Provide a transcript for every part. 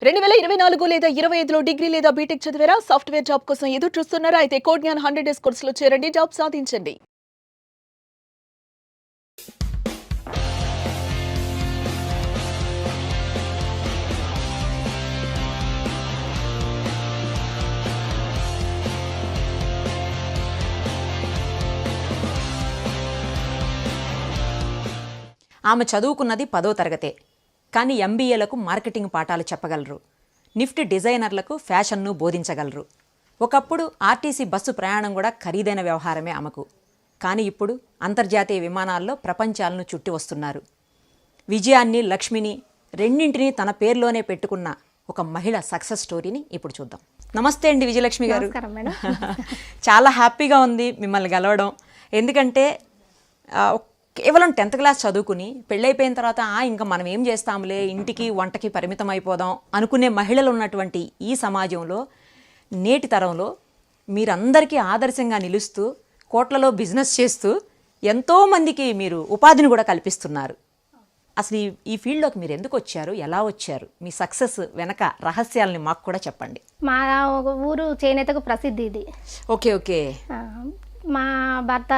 2024 లేదా 25లో డిగ్రీ లేదా బీటెక్ చదివారా? సాఫ్ట్‌వేర్ జాబ్ కోసం ఎదురు చూస్తున్నారా? అయితే కోడ్ జ్ఞాన్ 100 డేస్ కోర్సులో చేరండి, జాబ్ సాధించండి. ఆమె చదువుకున్నది 10వ తరగతే, కానీ ఎంబీఏలకు మార్కెటింగ్ పాఠాలు చెప్పగలరు. నిఫ్ట్ డిజైనర్లకు ఫ్యాషన్ను బోధించగలరు. ఒకప్పుడు ఆర్టీసీ బస్సు ప్రయాణం కూడా ఖరీదైన వ్యవహారమే ఆమెకు. కానీ ఇప్పుడు అంతర్జాతీయ విమానాల్లో ప్రపంచాలను చుట్టి వస్తున్నారు. విజయాన్ని, లక్ష్మిని రెండింటినీ తన పేరులోనే పెట్టుకున్న ఒక మహిళ సక్సెస్ స్టోరీని ఇప్పుడు చూద్దాం. నమస్తే అండి విజయలక్ష్మి గారు. చాలా హ్యాపీగా ఉంది మిమ్మల్ని గెలవడం. ఎందుకంటే కేవలం 10th క్లాస్ చదువుకుని పెళ్ళైపోయిన తర్వాత ఇంకా మనం ఏం చేస్తాంలే, ఇంటికి వంటకి పరిమితం అయిపోదాం అనుకునే మహిళలు ఉన్నటువంటి ఈ సమాజంలో, నేటి తరంలో మీరందరికీ ఆదర్శంగా నిలుస్తూ కోట్లలో బిజినెస్ చేస్తూ ఎంతోమందికి మీరు ఉపాధిని కూడా కల్పిస్తున్నారు. అసలు ఈ ఫీల్డ్లోకి మీరు ఎందుకు వచ్చారు, ఎలా వచ్చారు, మీ సక్సెస్ వెనక రహస్యాలని మాకు కూడా చెప్పండి. మా ఊరు చేనేతకు ప్రసిద్ధి ఇది. Okay okay. మా భర్త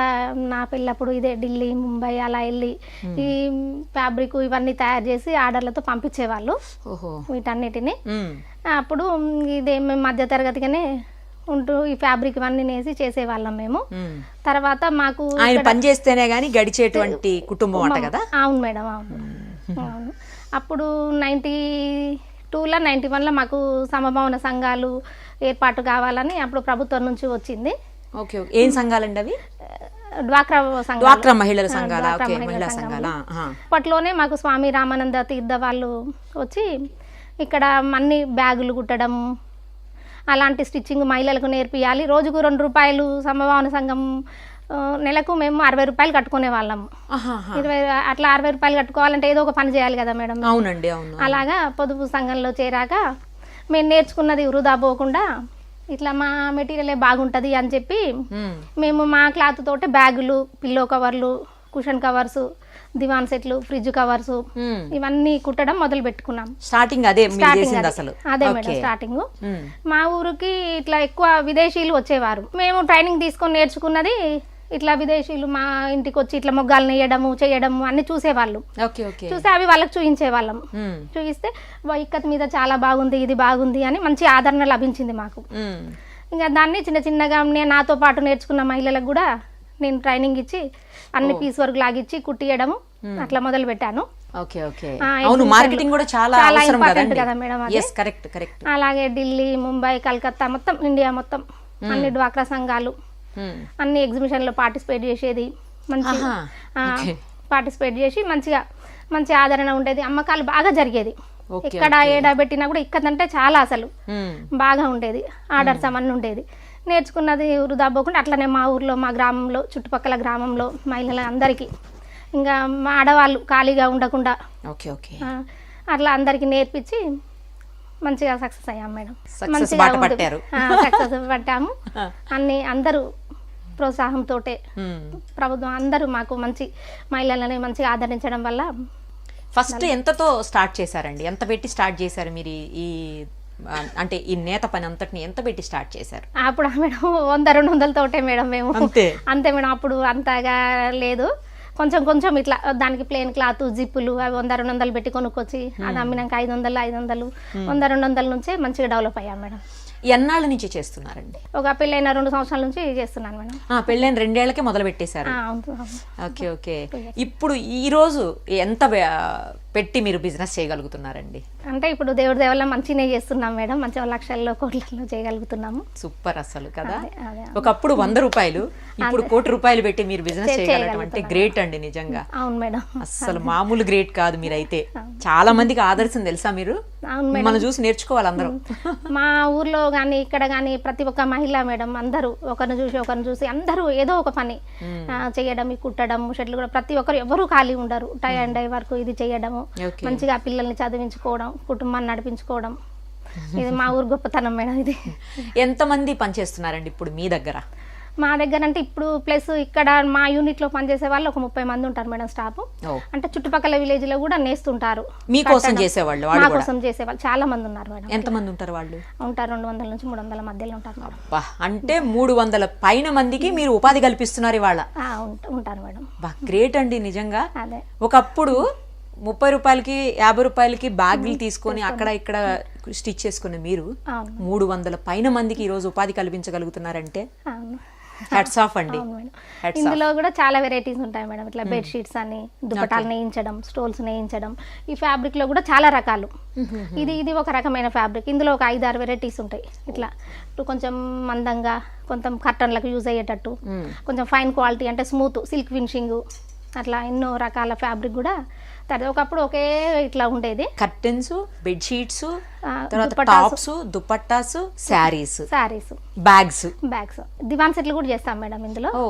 నా పెళ్ళప్పుడు ఇదే ఢిల్లీ, ముంబై అలా వెళ్ళి ఈ ఫ్యాబ్రిక్ ఇవన్నీ తయారు చేసి ఆర్డర్లతో పంపించేవాళ్ళు. ఓహో. వీటన్నిటిని అప్పుడు ఇదే మేము మధ్య తరగతిగానే ఉంటూ ఈ ఫ్యాబ్రిక్ ఇవన్నీ నేసి చేసేవాళ్ళం మేము. తర్వాత మాకు ఆయన పని చేస్తేనే గానీ గడిచేటువంటి కుటుంబం అంట కదా. అవును మేడం, అవును. అప్పుడు 92లో 91లో మాకు సమభావన సంఘాలు ఏర్పాటు కావాలని అప్పుడు ప్రభుత్వం నుంచి వచ్చింది. ఓకే. ఏం సంఘాలండి అవి? డ్వాక్రా మహిళల సంఘాల. మహిళా సంఘాల. అప్పట్లోనే మాకు స్వామి రామానంద తీర్థ వాళ్ళు వచ్చి ఇక్కడ అన్ని బ్యాగులు కుట్టడం అలాంటి స్టిచ్చింగ్ మహిళలకు నేర్పియాలి. రోజుకు 2 రూపాయలు సమభావన సంఘం, నెలకు మేము 60 రూపాయలు కట్టుకునే వాళ్ళము. 20 అట్లా 60 రూపాయలు కట్టుకోవాలంటే ఏదో ఒక పని చేయాలి కదా మేడం. అవునండి, అవును. అలాగా పొదుపు సంఘంలో చేరాక మేము నేర్చుకున్నది వృధా పోకుండా ఇట్లా మా మెటీరియలే బాగుంటుంది అని చెప్పి మేము మా క్లాత్ తోటే బ్యాగులు, పిల్లో కవర్లు, కుషన్ కవర్స్, దివాన్ సెట్లు, ఫ్రిడ్జ్ కవర్స్ ఇవన్నీ కుట్టడం మొదలు పెట్టుకున్నాం. స్టార్టింగ్ అదే మేడం స్టార్టింగ్. మా ఊరికి ఇట్లా ఎక్కువ విదేశీయులు వచ్చేవారు. మేము ట్రైనింగ్ తీసుకొని నేర్చుకున్నది ఇట్లా విదేశీయులు మా ఇంటికి వచ్చి ఇట్లా మొగ్గాలు నేయడము చేయడము అన్ని చూసేవాళ్ళు. చూస్తే అవి వాళ్ళకి చూపించేవాళ్ళం. చూపిస్తే ఇక్కత్ మీద చాలా బాగుంది, ఇది బాగుంది అని మంచి ఆదరణ లభించింది మాకు. ఇంకా దాన్ని చిన్న చిన్నగా నాతో పాటు నేర్చుకున్న మహిళలకు కూడా నేను ట్రైనింగ్ ఇచ్చి అన్ని పీస్ వర్క్ లాగిచ్చి కుట్టియడము అట్లా మొదలు పెట్టాను. అలాగే ఢిల్లీ, ముంబై, కలకత్తా మొత్తం ఇండియా మొత్తం అన్ని డ్వాక్రా సంఘాలు అన్ని ఎగ్జిబిషన్లో పార్టిసిపేట్ చేసేది. పార్టిసిపేట్ చేసి మంచి ఆదరణ ఉండేది. అమ్మకాలు బాగా జరిగేది. ఎక్కడ ఏడా పెట్టినా కూడా ఇక్కడంటే చాలా అసలు బాగా ఉండేది. ఆర్డర్స్ అవన్నీ ఉండేది. నేర్చుకున్నది వృధా పోకుండా అట్లనే మా ఊర్లో, మా గ్రామంలో, చుట్టుపక్కల గ్రామంలో మహిళల అందరికీ, ఇంకా మా ఆడవాళ్ళు ఖాళీగా ఉండకుండా అట్లా అందరికి నేర్పించి మంచిగా సక్సెస్ అయ్యాం మేడం. మంచిగా సక్సెస్ పట్టాము. అందరూ ప్రోత్సాహంతో ప్రభుత్వం అందరూ మాకు మంచి మహిళలని మంచిగా ఆదరించడం వల్ల. ఫస్ట్ ఎంతతో స్టార్ట్ చేశారండి? ఎంత పెట్టి స్టార్ట్ చేశారు మీరు ఈ అంటే ఈ నేత పని అంతటిని ఎంత పెట్టి స్టార్ట్ చేశారు? అప్పుడు మేడం 100-200 తోటే మేడం మేము. అంతే మేడం. అప్పుడు అంతగా లేదు, కొంచెం ఇట్లా దానికి ప్లేన్ క్లాత్, జిప్పులు అవి 100-200 పెట్టి కొనుక్కొచ్చి అది అమ్మినాక 500 100-200 నుంచే మంచిగా డెవలప్ అయ్యాం మేడం. ఎన్నాళ్ళ నుంచి చేస్తున్నారండి? ఒక పెళ్ళైన 2 సంవత్సరాల నుంచి చేస్తున్నాను మేడం. పెళ్ళైన 2 ఏళ్లకే మొదలు పెట్టేశారు. ఓకే. ఇప్పుడు ఈ రోజు ఎంత పెట్టి మీరు బిజినెస్ చేయగలుగుతున్నారండి? అంటే ఇప్పుడు దేవుడి దేవల్ల మంచిగానే చేస్తున్నాం మేడం. మంచిగా లక్షల్లో కోట్లలో చేయగలుగుతున్నాము. సూపర్ అసలు కదా. ఒకప్పుడు 100 రూపాయలు, ఇప్పుడు 1 కోటి రూపాయలు పెట్టి మీరు బిజినెస్ చేయగలగడం అంటే గ్రేట్ అండి నిజంగా. అవును మేడం, అసలు మామూలు గ్రేట్ కాదు మీరైతే. చాలా మందికి ఆదర్శం తెలుసా మీరు? మనం చూసి నేర్చుకోవాలి అందరూ. మా ఊర్లో కానీ ఇక్కడ కానీ ప్రతి ఒక్క మహిళ మేడం అందరూ ఒకరిని చూసి అందరూ ఏదో ఒక పని చేయడం, కుట్టడం, షర్ట్లు కూడా ప్రతి ఒక్కరు ఎవరు ఖాళీ ఉండరు. టై అండ్ డై వర్క్ ఇది చేయడము, మంచిగా పిల్లల్ని చదివించుకోవడం, కుటుంబాన్ని నడిపించుకోవడం, ఇది మా ఊరు గొప్పతనం మేడం. ఇది ఎంతమంది పనిచేస్తున్నారండి ఇప్పుడు మీ దగ్గర? మా దగ్గర అంటే ఇప్పుడు ప్లస్ ఇక్కడ మా యూనిట్లో పనిచేసే వాళ్ళు ఒక 30 మంది ఉంటారు మేడం స్టాఫ్. ఓ. అంటే చుట్టుపక్కల విలేజ్ లో కూడా నేస్తుంటారు. మీకోసం చేసేవాళ్ళు వాళ్ళు మా కూడా? కోసం చేసేవాళ్ళు చాలా మంది ఉన్నారు మేడం. ఎంతమంది ఉంటారు వాళ్ళు? ఉంటారు 200 నుంచి 300 మధ్యలో ఉంటారు మేడం. అబ్బా, అంటే 300 పైన మందికి మీరు ఉపాధి కల్పిస్తున్నారు ఇవాళ. ఉంటారు మేడం. బా, గ్రేట్ అండి నిజంగా. అదే ఒకప్పుడు 30 రూపాయలకి 50 రూపాయలకి బ్యాగులు తీసుకొని అక్కడ ఇక్కడ స్టిచ్ చేసుకునే మీరు అవును 300 పైన మందికి ఈ రోజు ఉపాధి కల్పించగలుగుతున్నారంటే అవును హ్యాట్స్ ఆఫ్ అండి. అవును మేడం. Hats off. ఇందులో కూడా చాలా వెరైటీస్ ఉంటాయి మేడం. ఇట్లా బెడ్షీట్స్ అని, దుపటాలు నేయించడం, స్టోల్స్ నేయించడం, ఈ ఫ్యాబ్రిక్ లో కూడా చాలా రకాలు. ఇది ఒక రకమైన ఫ్యాబ్రిక్. ఇందులో ఒక 5-6 వెరైటీస్ ఉంటాయి. ఇట్లా కొంచెం మందంగా, కొంచెం కర్టన్లకు యూజ్ అయ్యేటట్టు, కొంచెం ఫైన్ క్వాలిటీ అంటే స్మూత్ సిల్క్ ఫినిషింగ్, అట్లా ఎన్నో రకాల ఫ్యాబ్రిక్ కూడా. ఒకప్పుడు ఒకే ఇట్లా ఉండేది. కర్టెన్స్, బెడ్షీట్స్, ఆ, తర్వాత dupattas. Tops, dupattas, saris, saris, bags. Bags, దివాన్ సెట్లు కూడా చేస్తాం మేడం ఇందులో. ఓ,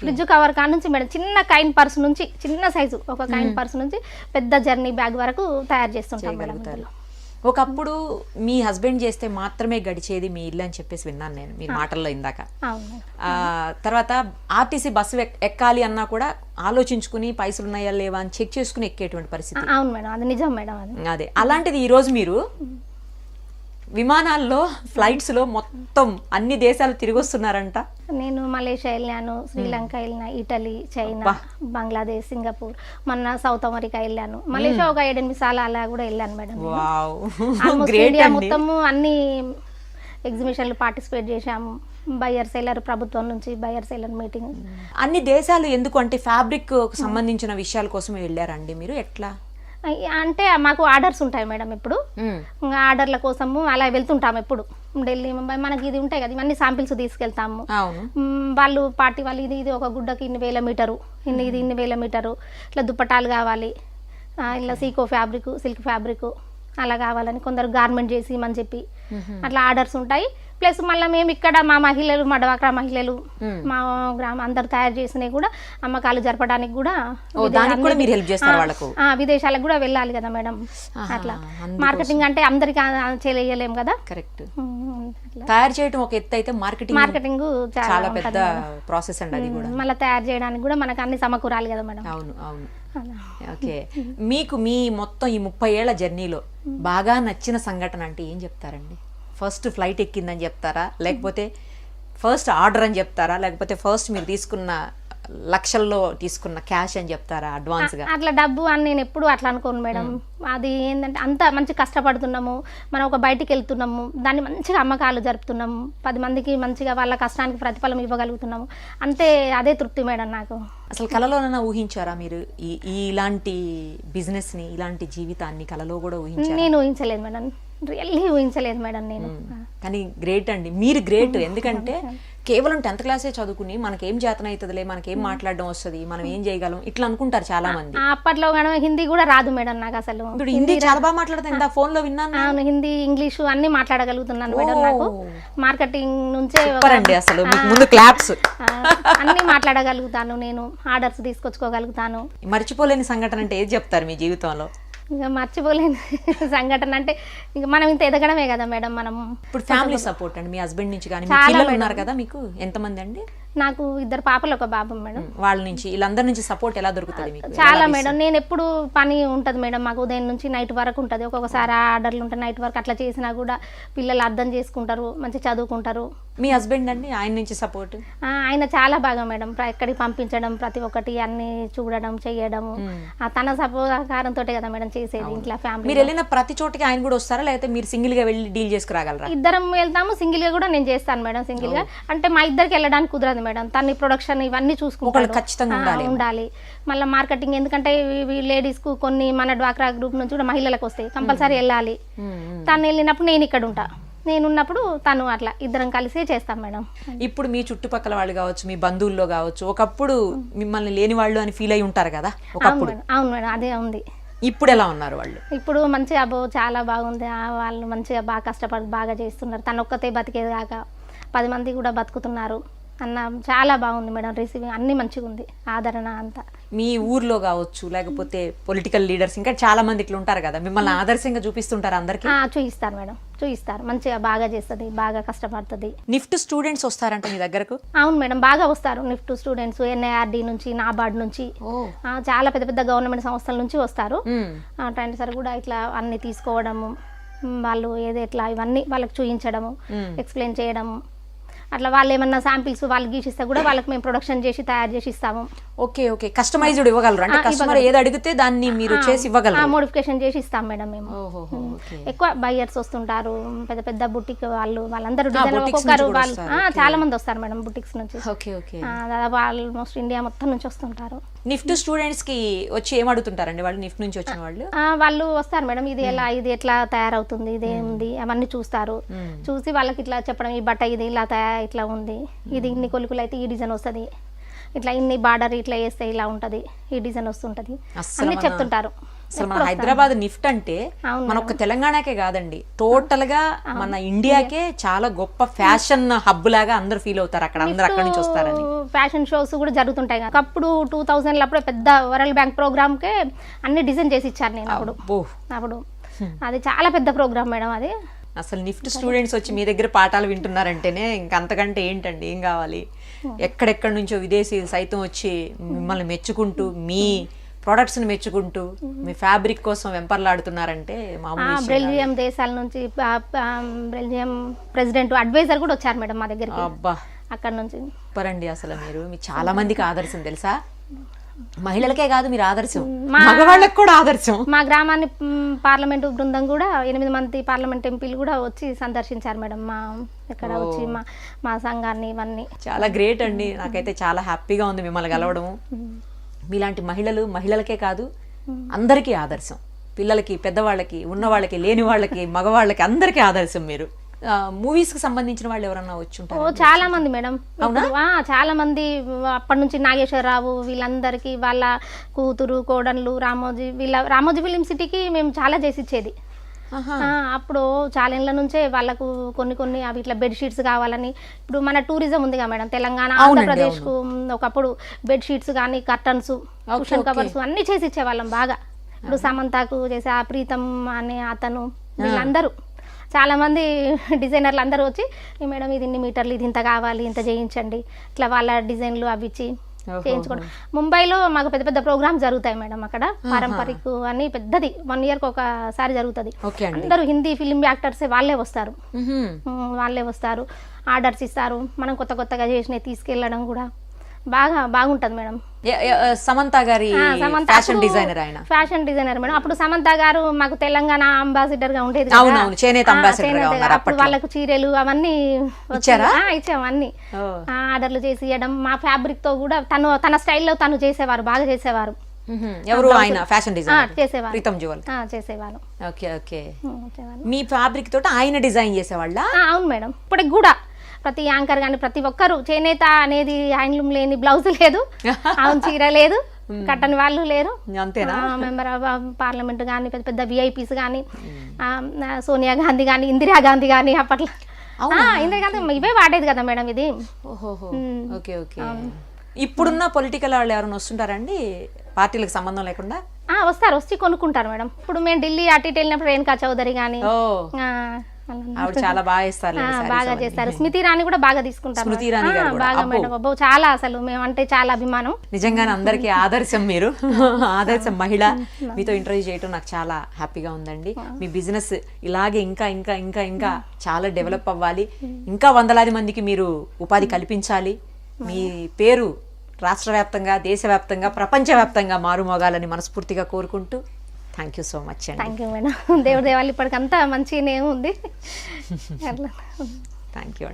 ఫ్రిడ్జ్ కవర్ కాడ నుంచి మేడం చిన్న కైన్ పర్స్ నుంచి, చిన్న సైజు ఒక కైన్ పర్స్ నుంచి పెద్ద జర్నీ బ్యాగ్ వరకు తయారు చేస్తుంటాం మేడం ఇందులో. ఒకప్పుడు మీ హస్బెండ్ చేస్తే మాత్రమే గడిచేది మీ ఇల్లు అని చెప్పేసి విన్నాను నేను మీ మాటల్లో ఇందాక. అవును తర్వాత ఆర్టీసీ బస్సు ఎక్కాలి అన్నా కూడా ఆలోచించుకుని పైసలు ఉన్నాయా లేవా అని చెక్ చేసుకుని ఎక్కేటువంటి పరిస్థితి. అవును మేడం, అది నిజం మేడం. అది అదే అలాంటిది ఈ రోజు మీరు విమానాల్లో, ఫ్లైట్స్ లో మొత్తం అన్ని దేశాలు తిరిగి వస్తున్నారంట. నేను మలేషియా వెళ్ళాను, శ్రీలంక వెళ్ళినా, ఇటలీ, చైనా, బంగ్లాదేశ్, సింగపూర్, మొన్న సౌత్ అమెరికా వెళ్ళాను. మలేషియా ఒక 7-8 సార్లు అలా కూడా వెళ్ళాను madam. Wow, almost great India అండి. మొత్తము అన్ని ఎగ్జిబిషన్లు పార్టిసిపేట్ చేశాము. బయర్ సేలర్ ప్రభుత్వం నుంచి బయర్ సేలర్ మీటింగ్. అన్ని దేశాలు ఎందుకు అంటే ఫ్యాబ్రిక్ సంబంధించిన విషయాల కోసం వెళ్ళారండి మీరు? ఎట్లా అంటే మాకు ఆర్డర్స్ ఉంటాయి మేడం. ఇప్పుడు ఇంకా ఆర్డర్ల కోసము అలా వెళ్తుంటాము. ఎప్పుడు ఢిల్లీ, ముంబై మనకి ఇది ఉంటాయి కదా, ఇవన్నీ శాంపిల్స్ తీసుకెళ్తాము. అవును. వాళ్ళు పార్టీ వాళ్ళు ఇది ఒక గుడ్డకి ఇన్ని వేల మీటరు, ఇన్ని వేల మీటరు, ఇట్లా దుప్పటాలు కావాలి, ఇలా సీకో ఫ్యాబ్రిక్, సిల్క్ ఫ్యాబ్రిక్ అలా కావాలని కొందరు గార్మెంట్ చేసి అని చెప్పి అట్లా ఆర్డర్స్ ఉంటాయి. ప్లస్ మళ్ళీ మేము ఇక్కడ మా మహిళలు, మా డ్వాక్రా మహిళలు, మా గ్రామం అందరు తయారు చేసినవి కూడా అమ్మకాలు జరపడానికి కూడా మీరు హెల్ప్ చేస్తారు వాళ్ళకు. విదేశాలకు కూడా వెళ్ళాలి కదా మేడం. అట్లా మార్కెటింగ్ అంటే అందరికి చేయలేం కదా. కరెక్ట్. తయారు చేయడం ఒక ఎత్తు అయితే మార్కెటింగ్ చాలా పెద్ద ప్రాసెస్ అండి అది కూడా. మళ్ళీ తయారు చేయడానికి కూడా మనకు అన్ని సమకూరాలి కదా మేడం. అవును అవును. ఓకే, మీకు మీ మొత్తం ఈ 30 ఏళ్ల జర్నీలో బాగా నచ్చిన సంఘటన అంటే ఏం చెప్తారండి? ఫస్ట్ ఫ్లైట్ ఎక్కిందని చెప్తారా, లేకపోతే ఫస్ట్ ఆర్డర్ అని చెప్తారా, లేకపోతే ఫస్ట్ మీరు తీసుకున్న లక్షల్లో తీసుకున్న క్యాష్ అని చెప్తారా అడ్వాన్స్ గా? అట్లా డబ్బు అని నేను ఎప్పుడు అట్లా అనుకోను మేడం. అది ఏంటంటే అంత మంచి కష్టపడుతున్నాము, మనం ఒక బయటికి వెళ్తున్నాము, దాన్ని మంచిగా అమ్మకాలు జరుపుతున్నాము, 10 మందికి మంచిగా వాళ్ళ కష్టానికి ప్రతిఫలం ఇవ్వగలుగుతున్నాము, అంతే. అదే తృప్తి మేడం నాకు. అసలు కలలోనైనా ఊహించారా మీరు ఇలాంటి బిజినెస్ ని, ఇలాంటి జీవితాన్ని కలలో కూడా ఊహించారా? నేను ఊహించలేదు మేడం, రియల్లీ ఊహించలేదు మేడం నేను. కానీ గ్రేట్ అండి, మీరు గ్రేట్. ఎందుకంటే కేవలం 10th క్లాసే చదువుకుని మనకేం చేతన అవుతుందిలే, మనకేం మాట్లాడడం వస్తుంది, మనం ఏం చేయగలం ఇట్లా అనుకుంటారు చాలా మంది. అప్పట్లో మేడం హిందీ కూడా రాదు మేడం నాకు అసలు. ఇప్పుడు హిందీ చాలా బాగా మాట్లాడుతుంది, ఇందా ఫోన్ లో విన్నాను. అవును, హిందీ, ఇంగ్లీషు అన్ని మాట్లాడగలుగుతున్నాను మేడం. నాకు మార్కెటింగ్ నుంచే అండి అసలు మీకు ముందు క్లాప్స్. అన్ని మాట్లాడగలుగుతాను నేను, ఆర్డర్స్ తీసుకొచ్చుకోగలుగుతాను. మర్చిపోలేని సంఘటన అంటే ఏది చెప్తారు మీ జీవితంలో? ఇంకా మర్చిపోలేని సంఘటన అంటే ఇంకా మనం ఇంత ఎదగడమే కదా మేడం. మనం ఇప్పుడు ఫ్యామిలీ సపోర్ట్ అండి మీ హస్బెండ్ నుంచి కానీ, మీ పిల్లలు ఉన్నారు కదా మీకు, ఎంతమంది అండి? నాకు 2 పాపలు, 1 బాబు మేడం. వాళ్ళ నుంచి వీళ్ళందరి నుంచి సపోర్ట్ ఎలా దొరుకుతుంది మీకు? చాలా మేడం. నేను ఎప్పుడు పని ఉంటుంది మేడం మాకు, ఉదయం నుంచి నైట్ వరకు ఉంటుంది. ఒక్కొక్కసారి ఆర్డర్లు ఉంటాయి నైట్ వరకు, అట్లా చేసినా కూడా పిల్లలు అర్థం చేసుకుంటారు, మంచి చదువుకుంటారు. మీ హస్బెండ్ అండి, ఆయన నుంచి సపోర్ట్? ఆయన చాలా బాగా మేడం, ఎక్కడికి పంపించడం, ప్రతి ఒక్కటి అన్ని చూడడం, చేయడము, తన సహకారంతో కదా మేడం చేసేది ఇంట్లో ఫ్యామిలీ. మీరు వెళ్ళిన ప్రతి చోటికి ఆయన కూడా వస్తారా, లేకపోతే మీరు సింగిల్ గా వెళ్ళి డీల్ చేసుకురాగలరా? ఇద్దరం వెళ్తాము, సింగిల్ గా కూడా నేను చేస్తాను మేడం. సింగిల్ గా అంటే మా ఇద్దరికి వెళ్ళడానికి కుదరదు మేడం, తన ప్రొడక్షన్ ఇవన్నీ చూసుకుంటారు, ఉండాలి. మళ్ళీ మార్కెటింగ్, ఎందుకంటే లేడీస్ కు కొన్ని మన డ్వాక్రా గ్రూప్ నుంచి కూడా మహిళలకు వస్తాయి, కంపల్సరీ వెళ్ళాలి. తను వెళ్ళినప్పుడు నేను ఇక్కడ ఉంటా, నేను ఉన్నప్పుడు తను, అట్లా ఇద్దరం కలిసే చేస్తాం మేడం. ఇప్పుడు మీ చుట్టుపక్కల వాళ్ళు కావచ్చు, మీ బంధువుల్లో కావచ్చు, ఒకప్పుడు మిమ్మల్ని లేని వాళ్ళు అని ఫీల్ అయి ఉంటారు కదా ఒకప్పుడు. అవును మేడం, అదే ఉంది. ఇప్పుడు ఎలా ఉన్నారు వాళ్ళు? ఇప్పుడు మంచిగా చాలా బాగుంది. వాళ్ళు మంచిగా బాగా కష్టపడి బాగా చేస్తున్నారు. తను ఒక్కతే బతికేది కాక 10 మంది కూడా బతుకుతున్నారు అన్న, చాలా బాగుంది మేడం. రిసీవింగ్ అన్ని మంచిగా ఉంది, ఆదరణ అంతా. మీ ఊర్లో కావచ్చు, లేకపోతే పొలిటికల్ లీడర్స్ ఇంకా చాలా మంది ఇట్లా ఉంటారు కదా, మిమ్మల్ని ఆదర్శంగా చూపిస్తుంటారు అందరికి? చూపిస్తారు మేడం. చూపిస్తారు, మంచిగా బాగా చేస్తుంది, బాగా కష్టపడుతుంది. నిఫ్ట్ స్టూడెంట్స్ వస్తారంట మీ దగ్గరకు? అవును మేడం, బాగా వస్తారు నిఫ్ట్ స్టూడెంట్స్, NIRD నుంచి, నాబార్డ్ నుంచి, చాలా పెద్ద పెద్ద గవర్నమెంట్ సంస్థల నుంచి వస్తారు. ట్రైనర్ కూడా ఇట్లా అన్ని తీసుకోవడము, వాళ్ళు ఏది ఎట్లా ఇవన్నీ వాళ్ళకి చూపించడము, ఎక్స్ప్లెయిన్ చేయడము, అట్లా వాళ్ళు ఏమన్నా శాంపిల్స్ వాళ్ళు గీసిస్తే కూడా వాళ్ళకి మేము ప్రొడక్షన్ చేసి తయారు చేసి ఇస్తాము. ఓకే ఓకే, కస్టమైజ్డ్ ఇవ్వగలరు, అంటే కస్టమర్ ఏది అడిగితే దాన్ని మీరు చేసి ఇవ్వగలరు, మోడిఫికేషన్ చేసి ఇస్తాం మేడం మేము. ఎక్కువ బయ్యర్స్ వస్తుంటారు, పెద్ద పెద్ద బుటిక్ వాళ్ళందరూ డిజైన్ ఒక్కొక్కరు వాళ్ళు చాలా మంది వస్తారు మేడం బుటిక్స్ నుంచి. ఓకే ఓకే, దాదాపు ఆల్మోస్ట్ ఇండియా మొత్తం నుంచి వస్తుంటారు. నిఫ్ట్ స్టూడెంట్స్ కి వచ్చి ఏం అడుగుతుంటారండి వాళ్ళు? నిఫ్ట్ నుంచి వచ్చిన వాళ్ళు వాళ్ళు వస్తారు మేడం, ఇది ఎలా, ఇది ఎట్లా తయారవుతుంది, ఇది ఏముంది అవన్నీ చూస్తారు. చూసి వాళ్ళకి ఇట్లా చెప్పడం, ఈ బట్ట ఇది ఇలా ఇట్లా ఉంది, ఇది ఇన్ని కొలుకులు అయితే ఈ డిజైన్ వస్తుంది, ఇట్లా ఇన్ని బార్డర్ ఇట్లా వేస్తే ఇలా ఉంటది, ఈ డిజైన్ వస్తుంటది అన్ని చెప్తుంటారు. అసలు మన హైదరాబాద్ నిఫ్ట్ అంటే మన ఒక్క తెలంగాణకే కాదండి, టోటల్ గా మన ఇండియాకే చాలా గొప్ప ఫ్యాషన్ హబ్ లాగా అందరు ఫీల్ అవుతారు అక్కడ, అందరు అక్కడి నుంచి వస్తారని. ఫ్యాషన్ షోస్ కూడా జరుగుతుంటాయి కదా, అప్పుడు 2000 అప్పుడే పెద్ద వరల్డ్ బ్యాంక్ ప్రోగ్రామ్ కే అన్ని డిజైన్ చేసి ఇచ్చాను నేను అప్పుడు. అది చాలా పెద్ద ప్రోగ్రామ్ మేడం అది. అసలు నిఫ్ట్ స్టూడెంట్స్ వచ్చి మీ దగ్గర పాఠాలు వింటున్నారంటేనే ఇంకంతకంటే ఏంటండి, ఏం కావాలి? ఎక్కడెక్కడి నుంచో విదేశీయులు సైతం వచ్చి మిమ్మల్ని మెచ్చుకుంటూ, మీ ప్రొడక్ట్స్ని మెచ్చుకుంటూ, మీ ఫ్యాబ్రిక్ కోసం వెంపర్లాడుతున్నారంటే మామూలు. బెల్జియం దేశాల నుంచి బెల్జియం ప్రెసిడెంట్ అడ్వైజర్ కూడా వచ్చారు మేడం మా దగ్గరికి. అబ్బా, అక్కడ నుంచి పరండి. అసలు మీరు చాలా మందికి ఆదర్శం తెలుసా, మహిళలకే కాదు మీరు ఆదర్శం, మగవాళ్ళకి కూడా ఆదర్శం. మా గ్రామాన్ని పార్లమెంటు బృందం కూడా 8 మంది పార్లమెంట్ ఎంపీలు కూడా వచ్చి సందర్శించారు మేడం మా ఇక్కడ వచ్చి మా సంఘాన్ని. ఇవన్నీ చాలా గ్రేట్ అండి, నాకైతే చాలా హ్యాపీగా ఉంది మిమ్మల్ని కలవడం. మీలాంటి మహిళలకే కాదు అందరికీ ఆదర్శం, పిల్లలకి, పెద్దవాళ్ళకి, ఉన్నవాళ్ళకి, లేని వాళ్ళకి, మగవాళ్ళకి, అందరికీ ఆదర్శం మీరు. మూవీస్ కి సంబంధించిన వాళ్ళు ఎవరన్నా వచ్చి ఉంటారు? చాలా మంది మేడం, చాలా మంది. అప్పటి నుంచి నాగేశ్వరరావు వీళ్ళందరికీ వాళ్ళ కూతురు, కోడన్లు, రామోజీ ఫిలిం సిటీకి మేము చాలా చేసి ఇచ్చేది. అప్పుడు చాలా ఏళ్ళ నుంచే వాళ్ళకు కొన్ని అవి ఇట్లా బెడ్షీట్స్ కావాలని. ఇప్పుడు మన టూరిజం ఉందిగా మేడం, తెలంగాణ, ఆంధ్రప్రదేశ్ కు ఒకప్పుడు బెడ్షీట్స్ కానీ, కర్టన్స్, కుషన్ కవర్స్ అన్ని చేసి ఇచ్చేవాళ్ళం బాగా. ఇప్పుడు సమంతకు చేసే ఆ ప్రీతం అనే అతను, వీళ్ళందరూ చాలా మంది డిజైనర్లు అందరూ వచ్చి, మేడం ఇది ఇన్ని మీటర్లు, ఇది ఇంత కావాలి, ఇంత చేయించండి, ఇట్లా వాళ్ళ డిజైన్లు అవి ఇచ్చి చేయించుకోండి. ముంబైలో మాకు పెద్ద పెద్ద ప్రోగ్రామ్స్ జరుగుతాయి మేడం, అక్కడ పారంపరిక్ అని పెద్దది 1 year ఒకసారి జరుగుతుంది. అందరూ హిందీ ఫిలిం యాక్టర్సే వాళ్ళే వస్తారు, ఆర్డర్స్ ఇస్తారు, మనం కొత్తగా చేసినవి తీసుకెళ్ళడం కూడా బాగుంటది మేడం. సమంత గారి ఫ్యాషన్ డిజైనర్, ఆయన ఫ్యాషన్ డిజైనర్ మేడం. అప్పుడు సమంత గారు మాకు తెలంగాణ అంబాసిడర్ గా ఉండేది, అప్పుడు వాళ్ళకు చీరలు అవన్నీ ఇచ్చాము, అన్ని ఆర్డర్లు చేసి ఇవ్వడం. మా ఫ్యాబ్రిక్ తో కూడా తన స్టైల్లో తను చేసేవారు, బాగా చేసేవారు. ఎవరు ఆయన? ఫ్యాషన్ డిజైనర్ చేసేవారు, చేసేవారు. ఓకే ఓకే, మీ ఫ్యాబ్రిక్ తోటి ఆయన డిజైన్ చేసేవాళ్ళ? అవును మేడం. ఇప్పటికి కూడా ప్రతి యాంకర్ కానీ ప్రతి ఒక్కరు, చేనేత అనేది హ్యాండ్లూమ్ లేని బ్లౌజ్ లేదు, అవును చీర లేదు, కట్టని వాళ్ళు లేరు. అంతేనా? మెంబర్ ఆఫ్ పార్లమెంట్ కానీ, పెద్ద పెద్ద VIPs కానీ, సోనియా గాంధీ కానీ, ఇందిరా గాంధీ కానీ, అప్పట్లో ఇందిరా గాంధీ ఇవే వాడేది కదా మేడం ఇది. Okay okay. ఇప్పుడున్న పొలిటికల్ వాళ్ళు ఎవరైనా వస్తుంటారండి పార్టీలకు సంబంధం లేకుండా? వస్తారు, వచ్చి కొనుక్కుంటారు మేడం. ఇప్పుడు మేము ఢిల్లీ అటు ఇటు వెళ్ళినప్పుడు రేణుకా చౌదరి కానీ ఆవిడ చాలా బాగా ఇస్తారు, బాగా చేస్తారు. స్మృతి ఇరానీ కూడా బాగా తీసుకుంటారు, బాగా మేడం. చాలా, అసలు మేమంటే చాలా అభిమానం. నిజంగానే అందరికీ ఆదర్శం మీరు, ఆదర్శం మహిళ. మీతో ఇంటర్వ్యూ చేయడం నాకు చాలా హ్యాపీగా ఉందండి. మీ బిజినెస్ ఇలాగే ఇంకా ఇంకా ఇంకా ఇంకా చాలా డెవలప్ అవ్వాలి, ఇంకా 100 మందికి మీరు ఉపాధి కల్పించాలి. మీ పేరు రాష్ట్ర వ్యాప్తంగా, దేశవ్యాప్తంగా, ప్రపంచవ్యాప్తంగా మారుమోగాలని మనస్ఫూర్తిగా కోరుకుంటూ థ్యాంక్ యూ సో మచ్ అండి. Thank you madam. దేవుడి దేవాలి ఇప్పటికంతా మంచిగానే ఉంది. Thank you.